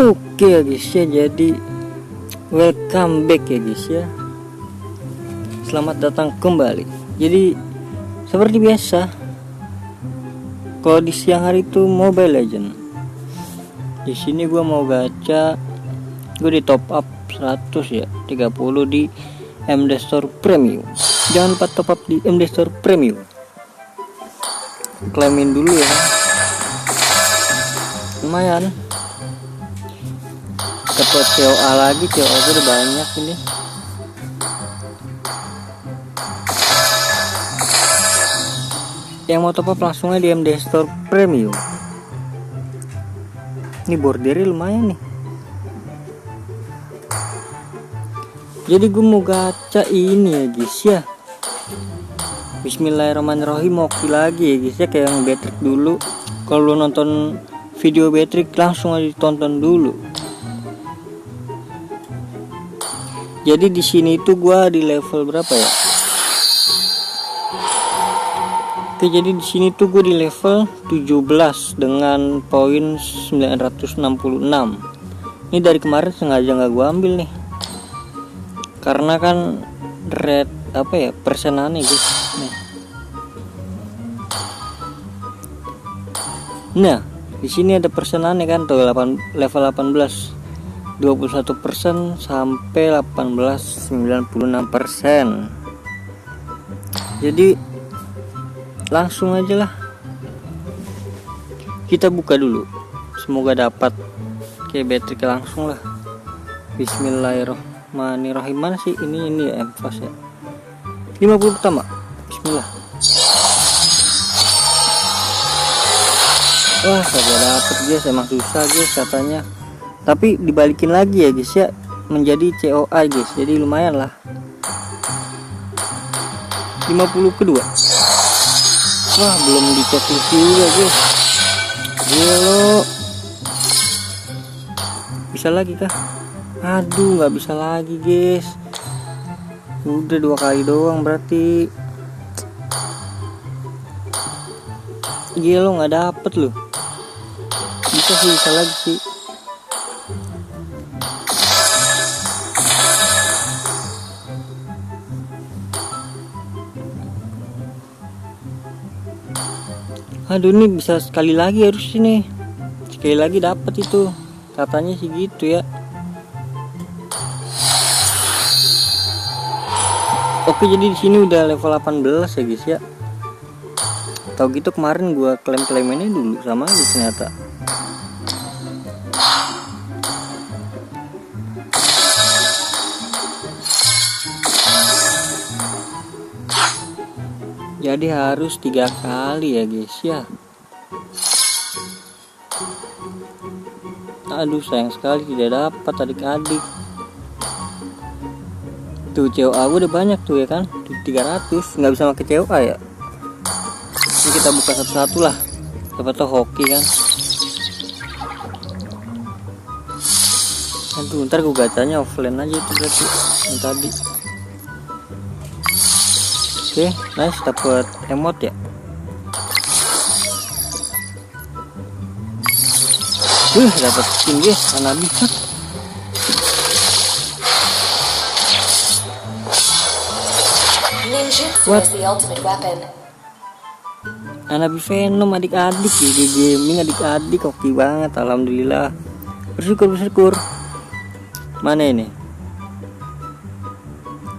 Oke ya guys ya, jadi welcome back ya guys ya. Selamat datang kembali. Jadi seperti biasa, kalau di siang hari itu Mobile Legend. Di sini gua mau gacha, gue di top up 100 ya, 30 di MD Store Premium. Jangan lupa top up di MD Store Premium. Klaimin dulu ya. Lumayan. Dapat COA lagi, COA gue udah banyak ini. Yang mau top up langsung aja di MD Store Premium. Ini bordernya lumayan nih. Jadi gue mau gacha ini ya guys ya. Bismillahirrahmanirrahim. Oke lagi ya guys ya, kayak yang Betrick dulu. Kalau lu nonton video Betrick langsung aja ditonton dulu. Jadi di sini itu gua di level berapa ya? Oke, jadi di sini tuh gue di level 17 dengan poin 966. Ini dari kemarin sengaja nggak gua ambil nih. Karena kan red apa ya, persenannya guys. Nah, di sini ada persenannya kan tuh level 18. 21% sampai 18 96%. Jadi langsung aja lah kita buka dulu, semoga dapat kayak Betrick langsung lah. Bismillahirrahmanirrahim. Mana sih ini ya, emphas ya, 50 pertama. Bismillah. Wah, kagak dapet guys, emang susah guys katanya. Tapi dibalikin lagi ya guys ya, menjadi COA guys, jadi lumayan lah. 50 kedua. Wah, belum dicek juga guys. Gelo. Bisa lagi kah? Aduh, nggak bisa lagi guys. Udah 2 kali doang berarti. Gelo, nggak dapet loh. Bisa lagi sih. Aduh, ini bisa sekali lagi harus ini. Sekali lagi dapat itu. Katanya sih gitu ya. Oke, jadi di sini udah level 18 ya guys ya. Tahu gitu kemarin gua klaim ini dulu sama aja ternyata. Jadi harus 3 kali ya guys ya. Aduh, sayang sekali tidak dapat adik-adik. Tuh COA gue udah banyak tuh ya kan, 300. Nggak bisa pakai COA ya. Ini kita buka satu-satu lah, siapa tau hoki kan. Aduh, ntar gue gacanya offline aja itu berarti yang tadi. Oke, nice, dapat emot ya. Dapat skin guys, Hanabi. What? Hanabi Venom adik-adik di gaming adik-adik, oke banget, alhamdulillah. Bersyukur. Mana ini?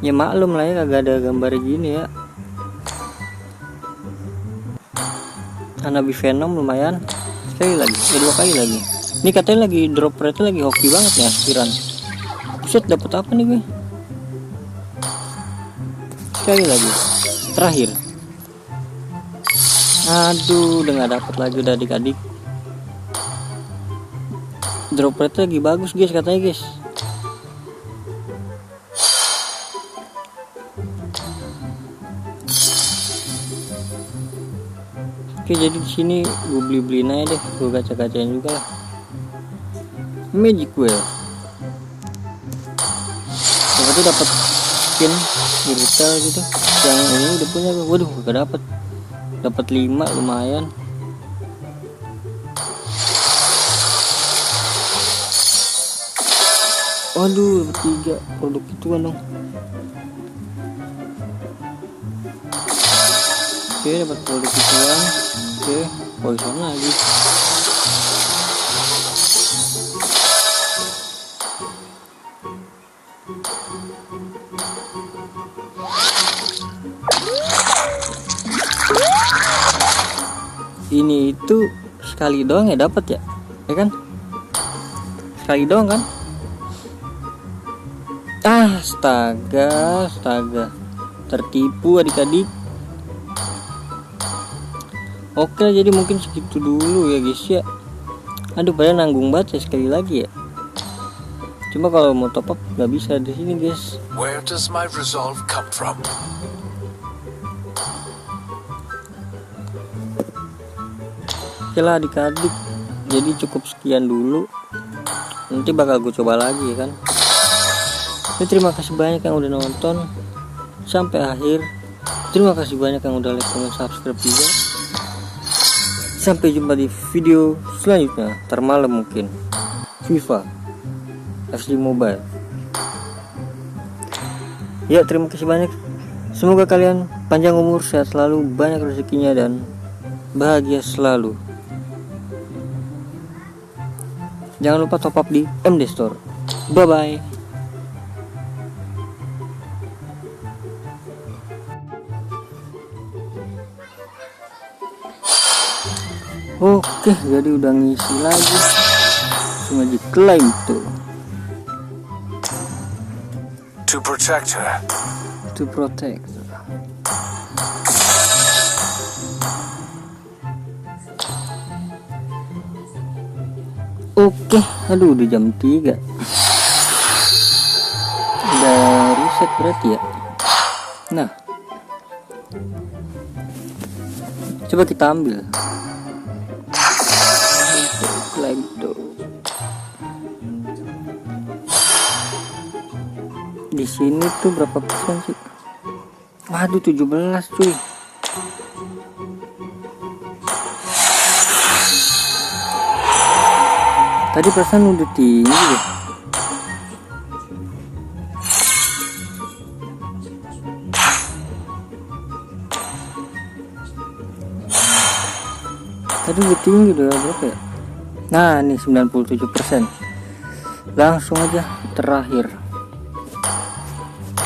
Ya maklum lah ya, kagak ada gambar gini ya. Hanabi Venom lumayan. Sekali lagi, 2 kali lagi. Ini katanya lagi drop rate lagi hoki banget ya, aspiran. Buset, dapet apa nih gue? Sekali lagi. Terakhir. Aduh, udah gak dapet lagi udah adik-adik. Drop rate lagi bagus guys katanya guys. Oke, jadi di sini gue beli-beliin aja deh, gue gacha-gacain juga lah. Magic gue. Berarti dapat skin brutal gitu. Yang ini udah punya gue. Waduh, gak dapet. Dapat 5 lumayan. Waduh, dapat 3 produk ituan dong. Oke, dapat produk ituan. Oke, poison lagi. Ini itu sekali doang ya dapat ya kan? Sekali doang kan? Astaga, tertipu adik-adik. Oke, jadi mungkin segitu dulu ya guys ya. Aduh, padahal nanggung banget ya sekali lagi ya. Cuma kalau mau top up nggak bisa di sini guys. Where does my resolve come from? Oke lah adik-adik, jadi cukup sekian dulu. Nanti bakal gue coba lagi ya kan. Jadi terima kasih banyak yang udah nonton sampai akhir. Terima kasih banyak yang udah like, comment, subscribe juga. Sampai jumpa di video selanjutnya, termalam mungkin. FIFA FC Mobile. Ya, terima kasih banyak. Semoga kalian panjang umur, sehat selalu, banyak rezekinya dan bahagia selalu. Jangan lupa top up di MD Store. Bye bye. Oke, jadi udah ngisi lagi. Cuma diklaim tuh. To protect her. To protect. Oke, aduh udah jam 3. Udah reset berarti ya. Nah, coba kita ambil. Klaim tuh. Di sini tuh berapa persen sih? Waduh, 17 cuy. Tadi perasaan udah tinggi ya. Tadi udah tinggi udah berapa ya? Nah, ini 97%. Langsung aja terakhir.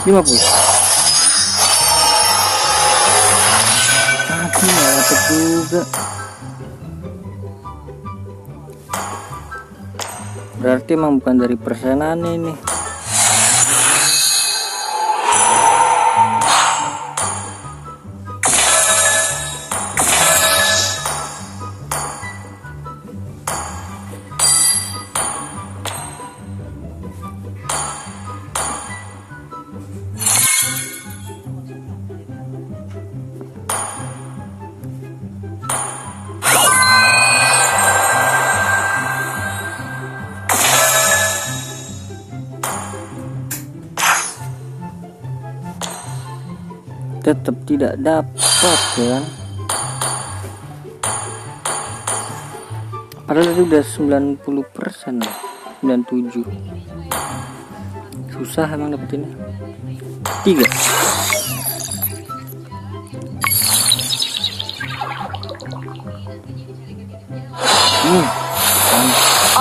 50. Tadi nggak dapet juga. Berarti emang bukan dari persenan ini. Tetap tidak dapat ya. Padahal itu udah 90%, 97. Susah emang dapetinnya. 3.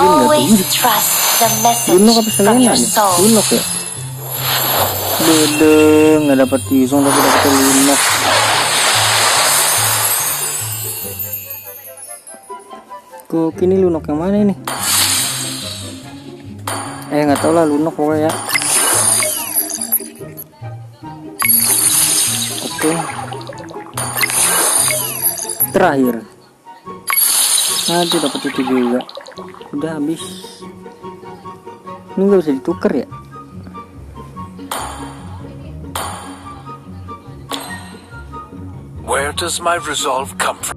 Always trust the message from your soul. Lunok ya. Beda, nggak dapat Yuzong tapi dapat Lunok. Kok ini Lunok yang mana ini? Nggak tahu lah, Lunok pokoknya ya. Oke. Terakhir. Aduh, dapat itu juga. Udah habis. Ini nggak bisa ditukar ya? Where does my resolve come from?